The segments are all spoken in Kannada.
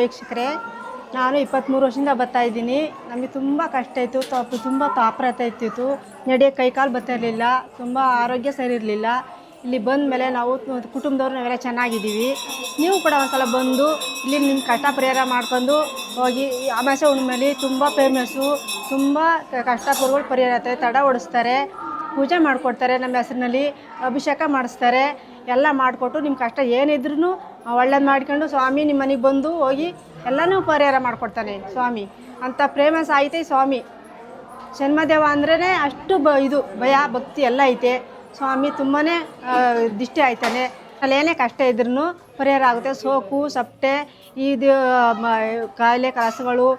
ವೀಕ್ಷಕರೇ, ನಾನು 23 ವರ್ಷದಿಂದ ಬರ್ತಾ ಇದ್ದೀನಿ. ನಮಗೆ ತುಂಬ ಕಷ್ಟ ಇತ್ತು, ತುಂಬ ತಾಪತ್ರತೆ ಇರ್ತಿತ್ತು. ನಡೆಯೋಕ್ಕೆ ಕೈಕಾಲು ಬರ್ತಾ ಇರಲಿಲ್ಲ, ತುಂಬ ಆರೋಗ್ಯ ಸರಿ ಇರಲಿಲ್ಲ. ಇಲ್ಲಿ ಬಂದ ಮೇಲೆ ನಾವು ಕುಟುಂಬದವ್ರು ನಾವೆಲ್ಲ ಚೆನ್ನಾಗಿದ್ದೀವಿ. ನೀವು ಕೂಡ ಒಂದ್ಸಲ ಬಂದು ಇಲ್ಲಿ ನಿಮ್ಮ ಕಷ್ಟ ಪರಿಹಾರ ಮಾಡ್ಕೊಂಡು ಹೋಗಿ. ಅಮಾವಾಸ್ಯೆ ಹುಣ್ಣಿಮೆಲಿ ತುಂಬ ಫೇಮಸ್ಸು, ತುಂಬ ಕಷ್ಟಪುರಗಳು ಪರಿಹಾರ ಆಗ್ತವೆ. ತಡ ಓಡಿಸ್ತಾರೆ, ಪೂಜೆ ಮಾಡಿಕೊಡ್ತಾರೆ, ನಮ್ಮ ಹೆಸರಿನಲ್ಲಿ ಅಭಿಷೇಕ ಮಾಡಿಸ್ತಾರೆ. ಎಲ್ಲ ಮಾಡಿಕೊಟ್ಟು ನಿಮ್ಮ ಕಷ್ಟ ಏನಿದ್ರೂ ಒಳ್ಳೇದು ಮಾಡ್ಕೊಂಡು ಸ್ವಾಮಿ ನಿಮ್ಮ ಮನೆಗೆ ಬಂದು ಹೋಗಿ ಎಲ್ಲನೂ ಪರಿಹಾರ ಮಾಡಿಕೊಡ್ತಾನೆ ಸ್ವಾಮಿ. ಅಂಥ ಫೇಮಸ್ ಐತೆ ಸ್ವಾಮಿ. ಜನ್ಮದೇವ ಅಂದ್ರೇ ಅಷ್ಟು ಇದು ಭಯ ಭಕ್ತಿ ಎಲ್ಲ ಐತೆ. ಸ್ವಾಮಿ ತುಂಬಾ ದಿಷ್ಟಿ ಆಯ್ತಾನೆ. ಅಲ್ಲಿ ಏನೇ ಕಷ್ಟ ಇದ್ರೂ ಪರಿಹಾರ ಆಗುತ್ತೆ. ಸೋಕು ಸಪ್ಪೆ ಇದು ಕಾಯಿಲೆ ಕಸಗಳು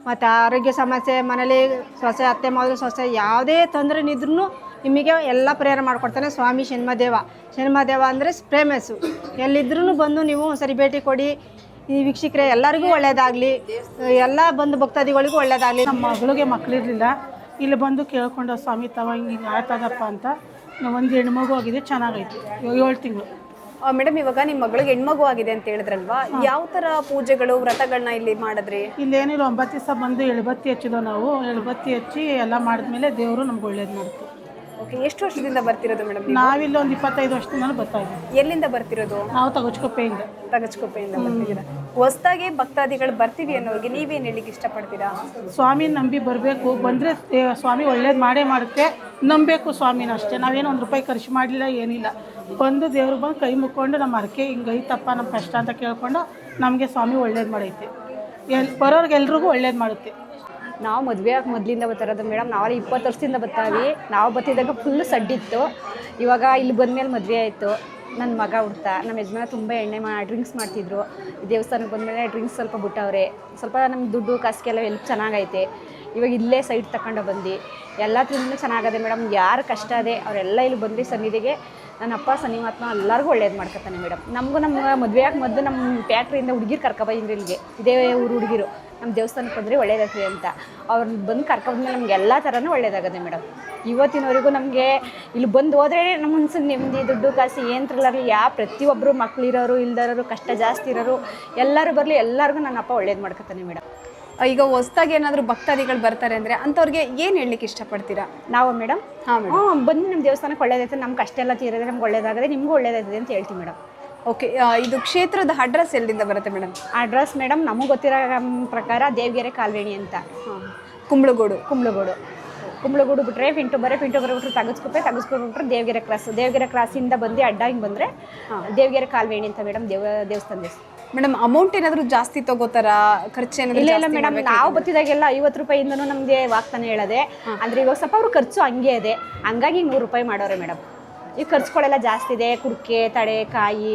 ಮತ್ತು ಆರೋಗ್ಯ ಸಮಸ್ಯೆ, ಮನೇಲಿ ಸೊಸೆ ಅತ್ತೆ ಮಾವ ಸೊಸೆ ಯಾವುದೇ ತೊಂದರೆ ಇದ್ರೂ ನಿಮಗೆ ಎಲ್ಲ ಪರಿಹಾರ ಮಾಡಿಕೊಡ್ತಾನೆ ಸ್ವಾಮಿ ಶನಿಮದೇವ. ಶನಿಮದೇವ ಅಂದರೆ ಫೇಮಸ್ಸು. ಎಲ್ಲಿದ್ರೂ ಬಂದು ನೀವು ಸರಿ ಭೇಟಿ ಕೊಡಿ. ಈ ವೀಕ್ಷಕರೇ ಎಲ್ಲರಿಗೂ ಒಳ್ಳೆಯದಾಗಲಿ, ಎಲ್ಲ ಬಂದು ಭಕ್ತಾದಿಗಳಿಗೂ ಒಳ್ಳೆಯದಾಗಲಿ. ನಮ್ಮ ಮಗಳಿಗೆ ಮಕ್ಕಳಿರಲಿಲ್ಲ, ಇಲ್ಲಿ ಬಂದು ಕೇಳ್ಕೊಂಡು ಸ್ವಾಮಿ ತವ ಹಿಂಗೆ ಆಯ್ತದಪ್ಪ ಅಂತ. ಒಂದು ಹೆಣ್ಮಗು ಆಗಿದೆ, ಚೆನ್ನಾಗೈತಿ, 7 ತಿಂಗಳು. ಮೇಡಮ್, ಇವಾಗ ನಿಮ್ಮ ಮಗಳಿಗೆ ಹೆಣ್ಮಗು ಆಗಿದೆ ಅಂತ ಹೇಳಿದ್ರಲ್ವಾ, ಯಾವ ಥರ ಪೂಜೆಗಳು ವ್ರತಗಳನ್ನ ಇಲ್ಲಿ ಮಾಡಿದ್ರಿ? ಇಲ್ಲೇನಿಲ್ಲ, 9 ದಿವಸ ಬಂದು ಎಳ್ಬತ್ತಿ ಹಚ್ಚಿದೋ ನಾವು. ಎಳ್ಬತ್ತಿ ಹಚ್ಚಿ ಎಲ್ಲ ಮಾಡಿದ್ಮೇಲೆ ದೇವರು ನಮ್ಗೆ ಒಳ್ಳೇದು ಮಾಡ್ತೀವಿ. ಓಕೆ, ಎಷ್ಟು ವರ್ಷದಿಂದ ಬರ್ತಿರೋದು ಮೇಡಮ್? ನಾವಿಲ್ಲಿ ಒಂದು 25 ವರ್ಷದಿಂದ ಬರ್ತಾ ಇದ್ದೀವಿ. ಎಲ್ಲಿಂದ ಬರ್ತಿರೋದು? ನಾವು ತಗಚ್ಕೊಪ್ಪೆಯಿಂದ ಬರ್ತಿದ್ದೀರಾ. ಹೊಸದಾಗಿ ಭಕ್ತಾದಿಗಳು ಬರ್ತೀವಿ ಅನ್ನೋರಿಗೆ ನೀವೇನು ಹೇಳಿಕ್ಕೆ ಇಷ್ಟಪಡ್ತೀರಾ? ಸ್ವಾಮಿ ನಂಬಿ ಬರಬೇಕು, ಬಂದರೆ ಸ್ವಾಮಿ ಒಳ್ಳೇದು ಮಾಡೇ ಮಾಡುತ್ತೆ. ನಂಬಬೇಕು ಸ್ವಾಮಿನ ಅಷ್ಟೇ. ನಾವೇನು 1 ರೂಪಾಯಿ ಖರ್ಚು ಮಾಡಲಿಲ್ಲ, ಏನಿಲ್ಲ. ಬಂದು ದೇವ್ರಿಗೆ ಬಂದು ಕೈ ಮುಕ್ಕೊಂಡು ನಮ್ಮ ಹರಕೆ ಹಿಂಗೈತಪ್ಪ ನಮ್ಮ ಕಷ್ಟ ಅಂತ ಕೇಳ್ಕೊಂಡು ನಮಗೆ ಸ್ವಾಮಿ ಒಳ್ಳೇದು ಮಾಡೈತೆ. ಬರೋರ್ಗೆ ಎಲ್ರಿಗೂ ಒಳ್ಳೇದು ಮಾಡುತ್ತೆ. ನಾವು ಮದುವೆ ಆಗಿ ಮೊದಲಿಂದ ಬರ್ತಾರೋದು ಮೇಡಮ್. ನಾವಲ್ಲಿ 20 ವರ್ಷದಿಂದ ಬರ್ತಾವೆ. ನಾವು ಬರ್ತಿದ್ದಾಗ ಫುಲ್ಲು ಸಡ್ಡಿತ್ತು. ಇವಾಗ ಇಲ್ಲಿ ಬಂದಮೇಲೆ ಮದುವೆ ಆಯಿತು. ನನ್ನ ಮಗ ಹುಡ್ತಾ, ನಮ್ಮ ಯಜಮಾನ ತುಂಬ ಡ್ರಿಂಕ್ಸ್ ಮಾಡ್ತಿದ್ರು. ದೇವಸ್ಥಾನಕ್ಕೆ ಬಂದಮೇಲೆ ಡ್ರಿಂಕ್ಸ್ ಸ್ವಲ್ಪ ಬಿಟ್ಟವ್ರೆ. ಸ್ವಲ್ಪ ನಮ್ಗೆ ದುಡ್ಡು ಕಾಸಿಗೆಲ್ಲ ಎಲ್ಪ್ ಚೆನ್ನಾಗೈತೆ. ಇವಾಗ ಇಲ್ಲೇ ಸೈಟ್ ತಗೊಂಡು ಬಂದು ಎಲ್ಲದ್ರಿಂದ ಚೆನ್ನಾಗದೆ ಮೇಡಮ್. ಯಾರು ಕಷ್ಟ ಅದೇ ಅವರೆಲ್ಲ ಇಲ್ಲಿ ಬಂದು ಸನ್ನಿಧಿಗೆ ನನ್ನ ಅಪ್ಪ ಸನ್ನಿಮಾತ್ಮ ಎಲ್ಲರಿಗೂ ಒಳ್ಳೇದು ಮಾಡ್ಕೊತಾನೆ ಮೇಡಮ್. ನಮಗೂ ನಮ್ಮ ಮದುವೆಯಾಗಿ ಮೊದಲು ನಮ್ಮ ಫ್ಯಾಕ್ಟ್ರಿಯಿಂದ ಹುಡುಗಿರು ಕರ್ಕೊಬಂದಿದ್ರು ಇಲ್ಲಿಗೆ. ಇದೇ ಊರು ಹುಡುಗಿರು ನಮ್ಮ ದೇವಸ್ಥಾನಕ್ಕೆ ಬಂದರೆ ಒಳ್ಳೇದಾಗ್ತದೆ ಅಂತ ಅವ್ರನ್ನ ಬಂದು ಕರ್ಕೊಂಡ್ಮೇಲೆ ನಮ್ಗೆ ಎಲ್ಲ ಥರನೂ ಒಳ್ಳೇದಾಗದೆ ಮೇಡಮ್. ಇವತ್ತಿನವರೆಗೂ ನಮಗೆ ಇಲ್ಲಿ ಬಂದು ಹೋದ್ರೆ ನಮ್ಮ ಮನ್ಸಿಗೆ ನೆಮ್ಮದಿ, ದುಡ್ಡು ಕಾಸು ಏನು ತರಲಾರಲಿ. ಪ್ರತಿಯೊಬ್ಬರು ಮಕ್ಕಳಿರೋರು ಇಲ್ದಿರೋರು, ಕಷ್ಟ ಜಾಸ್ತಿ ಇರೋರು ಎಲ್ಲರೂ ಬರಲಿ, ಎಲ್ಲರಿಗೂ ನನ್ನ ಅಪ್ಪ ಒಳ್ಳೇದು ಮಾಡ್ಕೊತಾನೆ ಮೇಡಮ್. ಈಗ ಹೊಸದಾಗಿ ಏನಾದರೂ ಭಕ್ತಾದಿಗಳು ಬರ್ತಾರೆ ಅಂದರೆ ಅಂಥವ್ರಿಗೆ ಏನು ಹೇಳಲಿಕ್ಕೆ ಇಷ್ಟಪಡ್ತೀರಾ? ನಾವು ಮೇಡಮ್ ಬಂದು ನಿಮ್ಮ ದೇವಸ್ಥಾನಕ್ಕೆ ಒಳ್ಳೇದೈತೆ, ನಮ್ಮ ಕಷ್ಟ ಎಲ್ಲ ತೀರಿದ್ರೆ ನಮ್ಗೆ ಒಳ್ಳೇದಾಗದೆ, ನಿಮಗೂ ಒಳ್ಳೇದಾಗಿದೆ ಅಂತ ಹೇಳ್ತೀವಿ ಮೇಡಮ್. ಓಕೆ, ಇದು ಕ್ಷೇತ್ರದ ಅಡ್ರೆಸ್ ಎಲ್ಲಿಂದ ಬರುತ್ತೆ ಮೇಡಮ್? ಅಡ್ರೆಸ್ ಮೇಡಮ್ ನಮಗೆ ಗೊತ್ತಿರೋ ಪ್ರಕಾರ ದೇವಗೆರೆ ಕಾಲುವೆಣಿ ಅಂತ. ಕುಂಬ್ಳಗೋಡು ಬಿಟ್ಟರೆ ಪಿಂಟು ಬಿಟ್ಟರೆ ತಗಸ್ಕೊಬಿಟ್ರೆ ದೇವಗೆರೆ ಕ್ರಾಸಿಂದ ಬಂದು ಅಡ್ಡ ಹಿಂಗೆ ಬಂದರೆ ದೇವಗೆರೆ ಕಾಲುವೆಣಿ ಅಂತ ಮೇಡಮ್. ದೇವಸ್ಥಾನ ಮೇಡಮ್, ಅಮೌಂಟ್ ಏನಾದರೂ ಜಾಸ್ತಿ ತಗೋತಾರಾ? ಖರ್ಚೇನಾದರೂ? ಇಲ್ಲ ಮೇಡಮ್, ನಾವು ಬತ್ತಿದಾಗೆಲ್ಲ 50 ರೂಪಾಯಿಂದನೂ ನಮಗೆ ವಾಗ್ತಾನೆ ಹೇಳೋದೆ. ಅಂದರೆ ಇವಾಗ ಸ್ವಲ್ಪ ಅವ್ರು ಖರ್ಚು ಹಂಗೆ ಇದೆ, ಹಂಗಾಗಿ 100 ರೂಪಾಯಿ ಮಾಡೋರೆ ಮೇಡಮ್. ಈಗ ಖರ್ಚುಗಳೆಲ್ಲ ಜಾಸ್ತಿ ಇದೆ, ಕುಡಿಕೆ ತಡೆ ಕಾಯಿ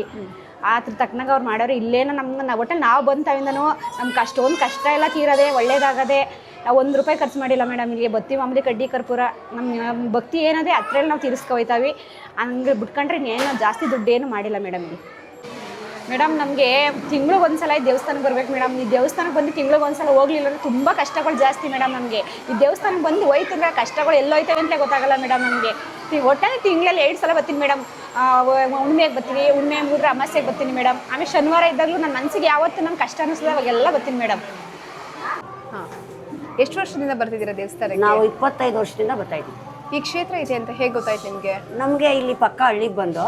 ಅದ್ರ ತಕ್ಕನಾಗ ಅವ್ರು ಮಾಡೋರು. ಇಲ್ಲೇನೋ ನಮ್ಗೆ ಒಟ್ಟೆ ನಾವು ಬಂತಾವಿಂದನೂ ನಮ್ಗೆ ಅಷ್ಟೊಂದು ಕಷ್ಟ ಎಲ್ಲ ತೀರೋದೆ, ಒಳ್ಳೇದಾಗದೆ. ನಾವು 1 ರೂಪಾಯಿ ಖರ್ಚು ಮಾಡಿಲ್ಲ ಮೇಡಮ್. ಇಲ್ಲಿಗೆ ಬತ್ತಿ ಮಾಮೂಲಿ ಕಡ್ಡಿ ಕರ್ಪೂರ ನಮ್ಮ ಭಕ್ತಿ ಏನಿದೆ ಅದ್ರಲ್ಲಿ ನಾವು ತೀರಿಸ್ಕೊಯ್ತಾವೆ. ಹಂಗೆ ಬಿಟ್ಕೊಂಡ್ರೆ ಇನ್ನೇನು ಜಾಸ್ತಿ ದುಡ್ಡೇನು ಮಾಡಿಲ್ಲ ಮೇಡಮ್. ಇಲ್ಲಿ ಮೇಡಮ್ ನಮಗೆ ತಿಂಗ್ಳಿಗೆ ಒಂದ್ಸಲ ಈ ದೇವಸ್ಥಾನಕ್ಕೆ ಬರ್ಬೇಕು ಮೇಡಮ್. ಈ ದೇವಸ್ಥಾನಕ್ಕೆ ಬಂದು ತಿಂಗ್ಳಿಗೆ ಒಂದ್ಸಲ ಹೋಗ್ಲಿಲ್ಲ ಅಂದರೆ ತುಂಬ ಕಷ್ಟಗಳು ಜಾಸ್ತಿ ಮೇಡಮ್. ನಮಗೆ ಈ ದೇವಸ್ಥಾನಕ್ಕೆ ಬಂದು ಹೋಯ್ತಂದ್ರೆ ಕಷ್ಟಗಳು ಎಲ್ಲೋಯ್ತವೆ ಅಂತಲೇ ಗೊತ್ತಾಗಲ್ಲ ಮೇಡಮ್. ನಮಗೆ ಒಟ್ಟಾಗಿ ತಿಂಗಳಲ್ಲಿ 2 ಸಲ ಬರ್ತೀನಿ ಮೇಡಮ್. ಹುಣ್ಣಿಮೆಗೆ ಬರ್ತೀನಿ, ಹುಣ್ಣಿಮೆ ಮುಗಿದ್ರೆ ಅಮಾವಾಸ್ಯೆಗೆ ಬರ್ತೀನಿ ಮೇಡಮ್. ಆಮೇಲೆ ಶನಿವಾರ ಇದ್ದಾಗಲೂ ನನ್ನ ಮನಸ್ಸಿಗೆ ಯಾವತ್ತು ನಮ್ಗೆ ಕಷ್ಟ ಅನ್ನಿಸ್ತದೆ ಅವಾಗೆಲ್ಲ ಬರ್ತೀನಿ ಮೇಡಮ್. ಹಾಂ, ಎಷ್ಟು ವರ್ಷದಿಂದ ಬರ್ತಿದ್ದೀರಾ ದೇವಸ್ಥಾನಕ್ಕೆ? ನಾವು 25 ವರ್ಷದಿಂದ ಬರ್ತಾ ಇದ್ದೀವಿ. ಈ ಕ್ಷೇತ್ರ ಇದೆ ಅಂತ ಹೇಗೆ ಗೊತ್ತಾಯ್ತು ನಿಮಗೆ? ನಮಗೆ ಇಲ್ಲಿ ಪಕ್ಕ ಹಳ್ಳಿಗೆ ಬಂದು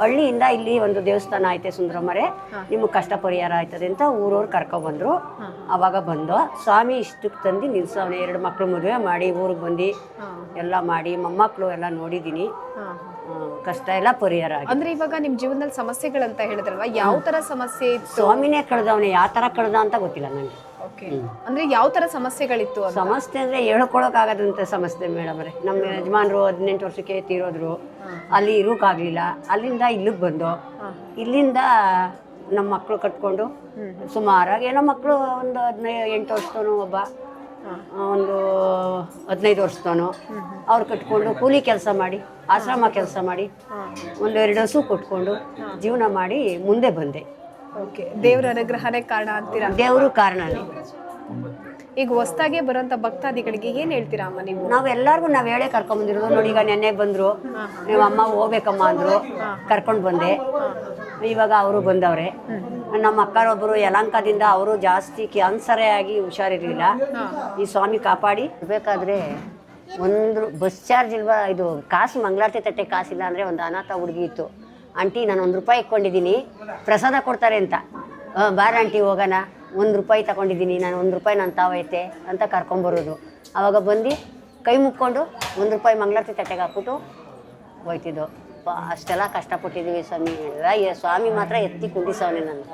ಹಳ್ಳಿಯಿಂದ ಇಲ್ಲಿ ಒಂದು ದೇವಸ್ಥಾನ ಐತೆ ಸುಂದರಮರೆ, ನಿಮಗೆ ಕಷ್ಟ ಪರಿಹಾರ ಆಯ್ತದೆ ಅಂತ ಊರವ್ರು ಕರ್ಕೊಬಂದ್ರು. ಅವಾಗ ಬಂದು ಸ್ವಾಮಿ ಇಷ್ಟಕ್ಕೆ ತಂದು ನಿಲ್ಸವನೆ. 2 ಮಕ್ಕಳು ಮದುವೆ ಮಾಡಿ ಊರಿಗೆ ಬಂದು ಎಲ್ಲ ಮಾಡಿ ಮೊಮ್ಮಕ್ಕಳು ಎಲ್ಲ ನೋಡಿದ್ದೀನಿ. ಕಷ್ಟ ಎಲ್ಲ ಪರಿಹಾರ ಆಗಿದೆ. ಅಂದ್ರೆ ಇವಾಗ ನಿಮ್ಮ ಜೀವನದಲ್ಲಿ ಸಮಸ್ಯೆಗಳಂತ ಹೇಳಿದ್ರಲ್ವಾ, ಯಾವ ತರ ಸಮಸ್ಯೆ ಇತ್ತು? ಸ್ವಾಮಿನೇ ಕಳೆದವನೆ, ಯಾವ ಥರ ಕಳೆದ ಅಂತ ಗೊತ್ತಿಲ್ಲ ನನಗೆ. ಓಕೆ, ಅಂದ್ರೆ ಯಾವ ತರ ಸಮಸ್ಯೆಗಳಿತ್ತು? ಸಮಸ್ಯೆ ಅಂದರೆ ಹೇಳ್ಕೊಳಕ್ಕಾಗದಂಥ ಸಮಸ್ಯೆ ಮೇಡಮ್. ನಮ್ಮ ಯಜಮಾನರು 18 ವರ್ಷಕ್ಕೆ ತೀರೋದ್ರು. ಅಲ್ಲಿ ಇರೋಕ್ಕಾಗಲಿಲ್ಲ. ಅಲ್ಲಿಂದ ಇಲ್ಲಿಗೆ ಬಂದು ಇಲ್ಲಿಂದ ನಮ್ಮ ಮಕ್ಕಳು ಕಟ್ಕೊಂಡು ಸುಮಾರಾಗಿ ಏನೋ ಮಕ್ಕಳು ಒಂದು 18 ವರ್ಷದವನು, ಒಬ್ಬ ಒಂದು 15 ವರ್ಷದವನು. ಅವ್ರು ಕಟ್ಕೊಂಡು ಕೂಲಿ ಕೆಲಸ ಮಾಡಿ, ಆಶ್ರಮ ಕೆಲಸ ಮಾಡಿ, 1-2 ಹಸು ಕೊಟ್ಕೊಂಡು ಜೀವನ ಮಾಡಿ ಮುಂದೆ ಬಂದೆ. ಓಕೆ, ದೇವರ ಅನುಗ್ರಹನೇ ಕಾರಣ ಅಂತೀರಾ? ದೇವರು ಕಾರಣನೇ. ಈಗ ಹೊಸದಾಗಿ ಬರುವಂತ ಭಕ್ತಾದಿಗಳಿಗೆ ಏನ್ ಹೇಳ್ತೀರಾ ಅಮ್ಮ ನೀವು? ನಾವೆಲ್ಲರಿಗೂ ನಾವು ಹೇಳೇ ಕರ್ಕೊಂಡ್ಬಂದಿರೋದು. ನೋಡಿ, ಈಗ ನೆನ್ನೆ ಬಂದರು, ನೀವು ಅಮ್ಮ ಹೋಗ್ಬೇಕಮ್ಮ ಅಂದರು, ಕರ್ಕೊಂಡು ಬಂದೆ. ಇವಾಗ ಅವರು ಬಂದವ್ರೆ. ನಮ್ಮ ಅಕ್ಕರೊಬ್ಬರು ಯಲಹಂಕದಿಂದ ಅವರು ಜಾಸ್ತಿ ಕ್ಯಾನ್ಸರೇ ಆಗಿ ಹುಷಾರಿರಲಿಲ್ಲ. ಈ ಸ್ವಾಮಿ ಕಾಪಾಡಿ ಬೇಕಾದರೆ ಒಂದು ಬಸ್ ಚಾರ್ಜ್ ಇಲ್ವಾ, ಇದು ಕಾಸು ಮಂಗಳಾರತಿ ತಟ್ಟೆ ಕಾಸಿಲ್ಲ ಅಂದರೆ ಒಂದು ಅನಾಥ ಹುಡುಗಿ ಇತ್ತು. ಆಂಟಿ ನಾನು ₹1 ಇಟ್ಕೊಂಡಿದ್ದೀನಿ, ಪ್ರಸಾದ ಕೊಡ್ತಾರೆ ಅಂತ. ಬಾರ ಆಂಟಿ ಹೋಗೋಣ, ₹1 ತಗೊಂಡಿದ್ದೀನಿ ನಾನು, ₹1 ನಾನು ತಾವೈತೆ ಅಂತ ಕರ್ಕೊಂಬರೋದು. ಆವಾಗ ಬಂದು ಕೈ ಮುಕ್ಕೊಂಡು ₹1 ಮಂಗಳಾರತಿ ತಟ್ಟೆಗೆ ಹಾಕ್ಬಿಟ್ಟು ಹೋಯ್ತಿದ್ದು. ಅಷ್ಟೆಲ್ಲ ಕಷ್ಟಪಟ್ಟಿದ್ದೀವಿ ಸ್ವಾಮಿ. ಎಲ್ಲ ಸ್ವಾಮಿ ಮಾತ್ರ ಎತ್ತಿ ಕುಂಡಿಸವನೆ ನಾನು.